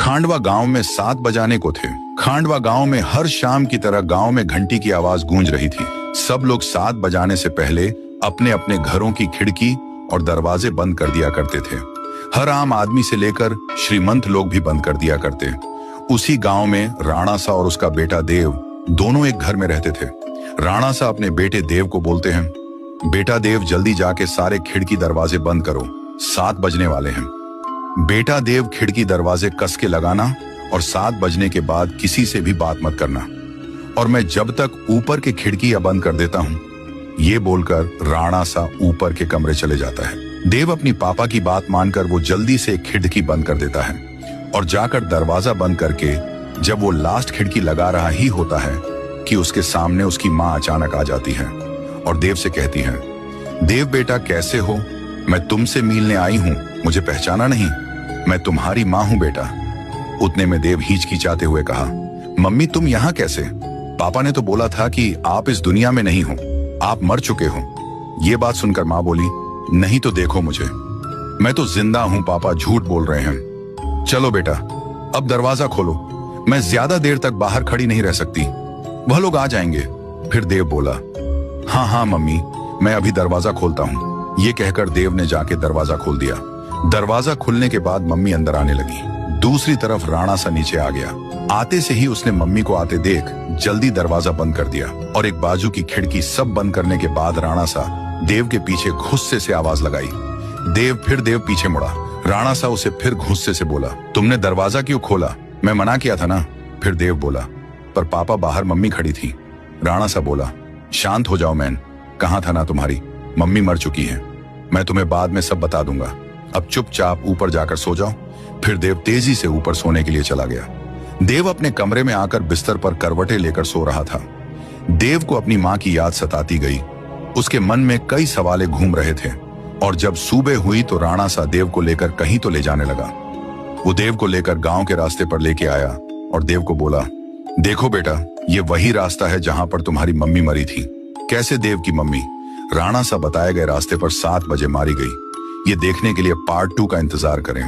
खांडवा गांव में 7 बजाने को थे। खांडवा गांव में हर शाम की तरह गांव में घंटी की आवाज गूंज रही थी। सब लोग 7 बजाने से पहले अपने अपने घरों की खिड़की और दरवाजे बंद कर दिया करते थे। हर आम आदमी से लेकर श्रीमंत लोग भी बंद कर दिया करते। उसी गांव में राणा सा और उसका बेटा देव दोनों एक घर में रहते थे। राणा सा अपने बेटे देव को बोलते हैं, बेटा देव जल्दी जाके सारे खिड़की दरवाजे बंद करो, 7 बजने वाले हैं। बेटा देव खिड़की दरवाजे कस के लगाना और 7 बजने के बाद किसी से भी बात मत करना, और मैं जब तक ऊपर के खिड़कियां बंद कर देता हूं, ये बोलकर राणा सा ऊपर के कमरे चले जाता है। देव अपनी पापा की बात मानकर वो जल्दी से खिड़की बंद कर देता है और जाकर दरवाजा बंद करके जब वो लास्ट खिड़की लगा रहा ही होता है कि उसके सामने उसकी माँ अचानक आ जाती है और देव से कहती है, देव बेटा कैसे हो? मैं तुमसे मिलने आई हूं, मुझे पहचाना नहीं? मैं तुम्हारी माँ हूं बेटा। उतने में देव हिचकिचाते हुए कहा, मम्मी तुम यहाँ कैसे? पापा ने तो बोला था कि आप इस दुनिया में नहीं हो, आप मर चुके हो। ये बात सुनकर माँ बोली, नहीं तो देखो मुझे, मैं तो जिंदा हूं पापा, झूठ बोल रहे हैं। चलो बेटा अब दरवाजा खोलो, मैं ज्यादा देर तक बाहर खड़ी नहीं रह सकती, वह लोग आ जाएंगे। फिर देव बोला, हाँ हाँ मम्मी, मैं अभी दरवाजा खोलता हूँ। ये कहकर देव ने जाके दरवाजा खोल दिया। दरवाजा खुलने के बाद मम्मी अंदर आने लगी। दूसरी तरफ राणा सा नीचे आ गया। आते से ही उसने मम्मी को आते देख जल्दी दरवाजा बंद कर दिया और एक बाजू की खिड़की सब बंद करने के बाद राणा सा देव के पीछे गुस्से से आवाज लगाई। देव पीछे मुड़ा। राणा सा उसे फिर गुस्से से बोला, तुमने दरवाजा क्यों खोला? मैं मना किया था ना। फिर देव बोला, पर पापा बाहर मम्मी खड़ी थी। राणा सा बोला, शांत हो जाओ मैन, कहाँ था ना तुम्हारी मम्मी मर चुकी है, मैं तुम्हें बाद में सब बता दूंगा, अब चुपचाप ऊपर जाकर सो जाओ। फिर देव तेजी से ऊपर सोने के लिए चला गया। देव अपने कमरे में आकर बिस्तर पर करवटें लेकर सो रहा था। देव को अपनी माँ की याद सताती गई। उसके मन में कई सवाले घूम रहे थे और जब सुबह हुई तो राणा सा देव को लेकर कहीं तो ले जाने लगा। वो देव को लेकर गांव के रास्ते पर लेके आया और देव को बोला, देखो बेटा ये वही रास्ता है जहां पर तुम्हारी मम्मी मरी थी। कैसे देव की मम्मी राणा सा बताए गए रास्ते पर 7 बजे मारी गई? ये देखने के लिए पार्ट 2 का इंतजार करें।